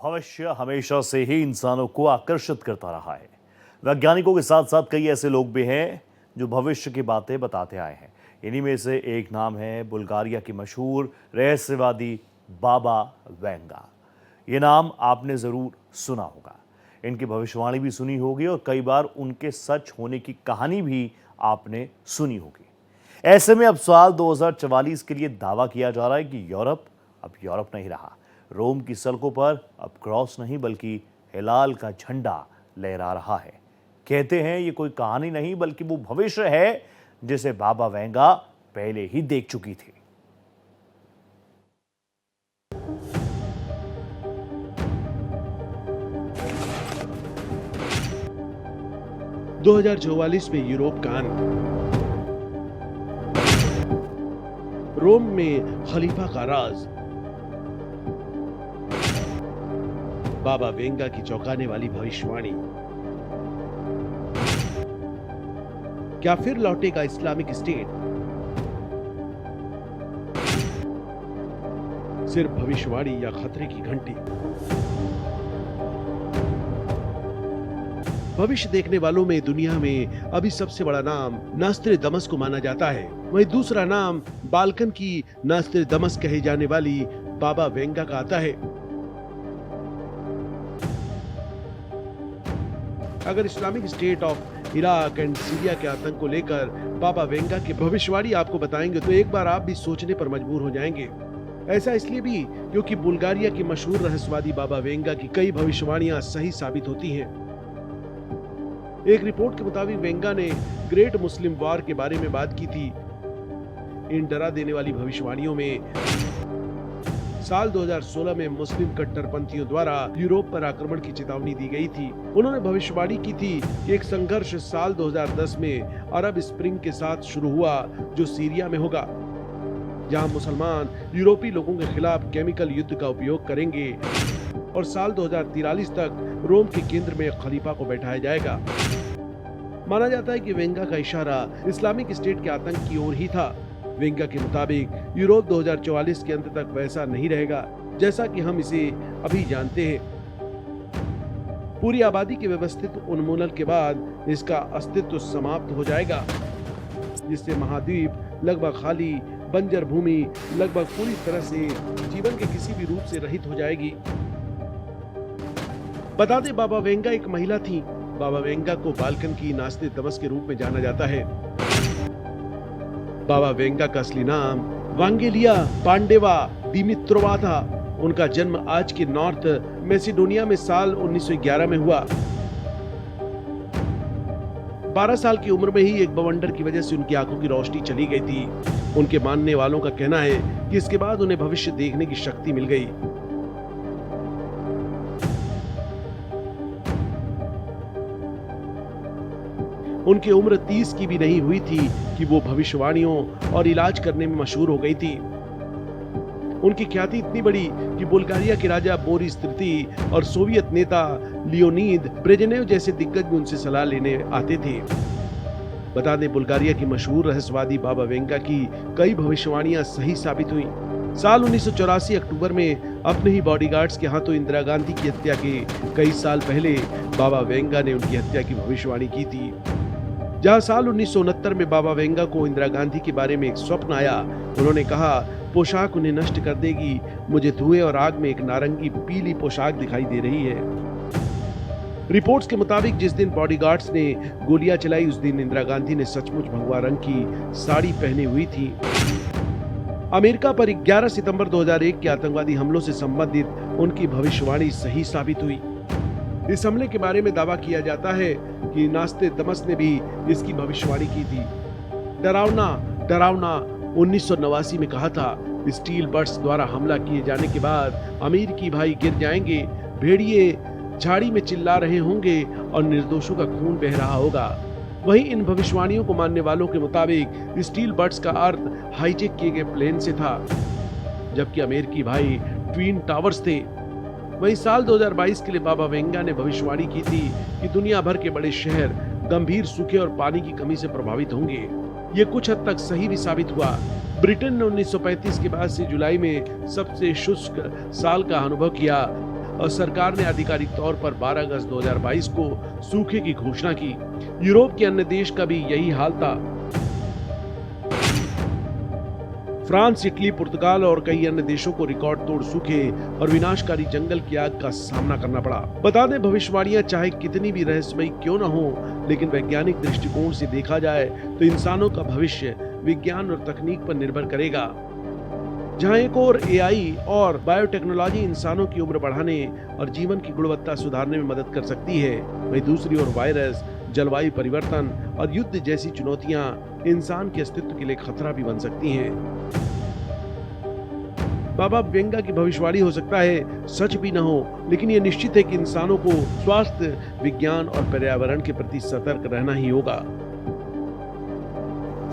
भविष्य हमेशा से ही इंसानों को आकर्षित करता रहा है। वैज्ञानिकों के साथ साथ कई ऐसे लोग भी हैं जो भविष्य की बातें बताते आए हैं। इन्हीं में से एक नाम है बुल्गारिया की मशहूर रहस्यवादी बाबा वेंगा। ये नाम आपने ज़रूर सुना होगा, इनकी भविष्यवाणी भी सुनी होगी और कई बार उनके सच होने की कहानी भी आपने सुनी होगी। ऐसे में अब साल 2044 के लिए दावा किया जा रहा है कि यूरोप अब यूरोप नहीं रहा। रोम की सड़कों पर अब क्रॉस नहीं बल्कि हिलाल का झंडा लहरा रहा है। कहते हैं ये कोई कहानी नहीं बल्कि वो भविष्य है जिसे बाबा वेंगा पहले ही देख चुकी थी। दो 2044 में यूरोप का अंत, रोम में खलीफा का राज, बाबा वेंगा की चौंकाने वाली भविष्यवाणी। क्या फिर लौटेगा इस्लामिक स्टेट? सिर्फ भविष्यवाणी या खतरे की घंटी? भविष्य देखने वालों में दुनिया में अभी सबसे बड़ा नाम नास्त्रेदमस को माना जाता है। वहीं दूसरा नाम बाल्कन की नास्त्रेदमस कहे जाने वाली बाबा वेंगा का आता है। अगर Islamic state of Iraq and Syria के आतंक को लेकर बाबा वेंगा की भविष्यवाणी आपको बताएंगे तो एक बार आप भी सोचने पर मजबूर हो जाएंगे। ऐसा इसलिए भी क्योंकि बुल्गारिया की मशहूर रहस्यवादी बाबा वेंगा की कई भविष्यवाणियां सही साबित होती हैं। एक रिपोर्ट के मुताबिक वेंगा ने ग्रेट मुस्लिम वॉर के बारे में बात की थी। इन डरा देने वाली भविष्यवाणियों में साल 2016 में मुस्लिम कट्टरपंथियों द्वारा यूरोप पर आक्रमण की चेतावनी दी गई थी। उन्होंने भविष्यवाणी की थी कि एक संघर्ष साल 2010 में अरब स्प्रिंग के साथ शुरू हुआ जो सीरिया में होगा, जहां मुसलमान यूरोपीय लोगों के खिलाफ केमिकल युद्ध का उपयोग करेंगे और साल 2043 तक रोम के केंद्र में खलीफा को बैठाया जाएगा। माना जाता है कि वेंगा का इशारा इस्लामिक स्टेट के आतंक की ओर ही था। वेंगा के मुताबिक यूरोप 2044 के अंत तक वैसा नहीं रहेगा जैसा कि हम इसे अभी जानते हैं। पूरी आबादी के व्यवस्थित उन्मूलन के बाद इसका अस्तित्व समाप्त हो जाएगा, जिससे महाद्वीप लगभग खाली, बंजर भूमि लगभग पूरी तरह से जीवन के किसी भी रूप से रहित हो जाएगी। बता दें, बाबा वेंगा एक महिला थी। बाबा वेंगा को बाल्कन की नास्त्रेदमस के रूप में जाना जाता है। बाबा वेंगा का असली नाम वांगेलिया पांडेवा दिमित्रोवा था। उनका जन्म आज के नॉर्थ मैसेडोनिया में साल 1911 में हुआ। 12 साल की उम्र में ही एक बवंडर की वजह से उनकी आंखों की रोशनी चली गई थी। उनके मानने वालों का कहना है कि इसके बाद उन्हें भविष्य देखने की शक्ति मिल गई। उनकी उम्र 30 की भी नहीं हुई थी कि वो भविष्यवाणियों और इलाज करने में मशहूर हो गई थी। उनकी ख्याति इतनी बड़ी कि बुल्गारिया के राजा बोरिस तृतीय और सोवियत नेता लियोनीद ब्रेजनेव जैसे दिग्गज भी उनसे सलाह लेने आते थे। बता दें, बुल्गारिया की मशहूर रहस्यवादी बाबा वेंगा की कई भविष्यवाणियां सही साबित हुई। साल 1984 अक्टूबर में अपने ही बॉडीगार्ड्स के हाथों इंदिरा गांधी की हत्या के कई साल पहले बाबा वेंगा ने उनकी हत्या की भविष्यवाणी की थी। जहां साल 1969 में बाबा वेंगा को इंदिरा गांधी के बारे में एक स्वप्न आया, उन्होंने कहा, पोशाक उन्हें नष्ट कर देगी। मुझे धुएं और आग में एक नारंगी पीली पोशाक दिखाई दे रही है। रिपोर्ट्स के मुताबिक जिस दिन बॉडीगार्ड्स ने गोलियां चलाई उस दिन इंदिरा गांधी ने सचमुच भगवा रंग की साड़ी पहनी हुई थी। अमेरिका पर 11 सितंबर 2001 के आतंकवादी हमलों से संबंधित उनकी भविष्यवाणी सही साबित हुई। इस हमले के बारे में दावा किया जाता है कि नास्त्रेदमस ने भी इसकी भविष्यवाणी की थी। डरावना 1989 में कहा था, स्टील बर्ड्स द्वारा हमला किए जाने के बाद अमेरिकी भाई गिर जाएंगे, भेड़िए झाड़ी में चिल्ला रहे होंगे और निर्दोषों का खून बह रहा होगा। वहीं इन भविष्यवाणियों को मानने वालों के मुताबिक स्टील बर्ड्स का अर्थ हाईजैक किए गए प्लेन से था, जबकि अमेरिकी भाई ट्विन टावर्स थे। वहीं साल 2022 के लिए बाबा वेंगा ने भविष्यवाणी की थी कि दुनिया भर के बड़े शहर गंभीर सूखे और पानी की कमी से प्रभावित होंगे। ये कुछ हद तक सही भी साबित हुआ। ब्रिटेन ने 1935 के बाद से जुलाई में सबसे शुष्क साल का अनुभव किया। और सरकार ने आधिकारिक तौर पर 12 अगस्त 2022 को सूखे की घोषणा की। यूरोप के अन्य देश का भी यही हाल था। फ्रांस, इटली, पुर्तगाल और कई अन्य देशों को रिकॉर्ड तोड़ सूखे और विनाशकारी जंगल की आग का सामना करना पड़ा। बता दें, भविष्यवाणियां चाहे कितनी भी रहस्यमयी क्यों न हो, लेकिन वैज्ञानिक दृष्टिकोण से देखा जाए तो इंसानों का भविष्य विज्ञान और तकनीक पर निर्भर करेगा। जहां एक और एआई और बायोटेक्नोलॉजी इंसानों की उम्र बढ़ाने और जीवन की गुणवत्ता सुधारने में मदद कर सकती है, वहीं दूसरी ओर वायरस, जलवायु परिवर्तन और युद्ध जैसी चुनौतियां इंसान के अस्तित्व के लिए खतरा भी बन सकती हैं। बाबा वेंगा की भविष्यवाणी हो सकता है सच भी न हो, लेकिन यह निश्चित है कि इंसानों को स्वास्थ्य, विज्ञान और पर्यावरण के प्रति सतर्क रहना ही होगा।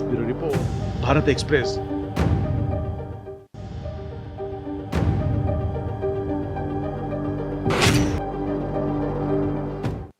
Bureau report, Bharat express.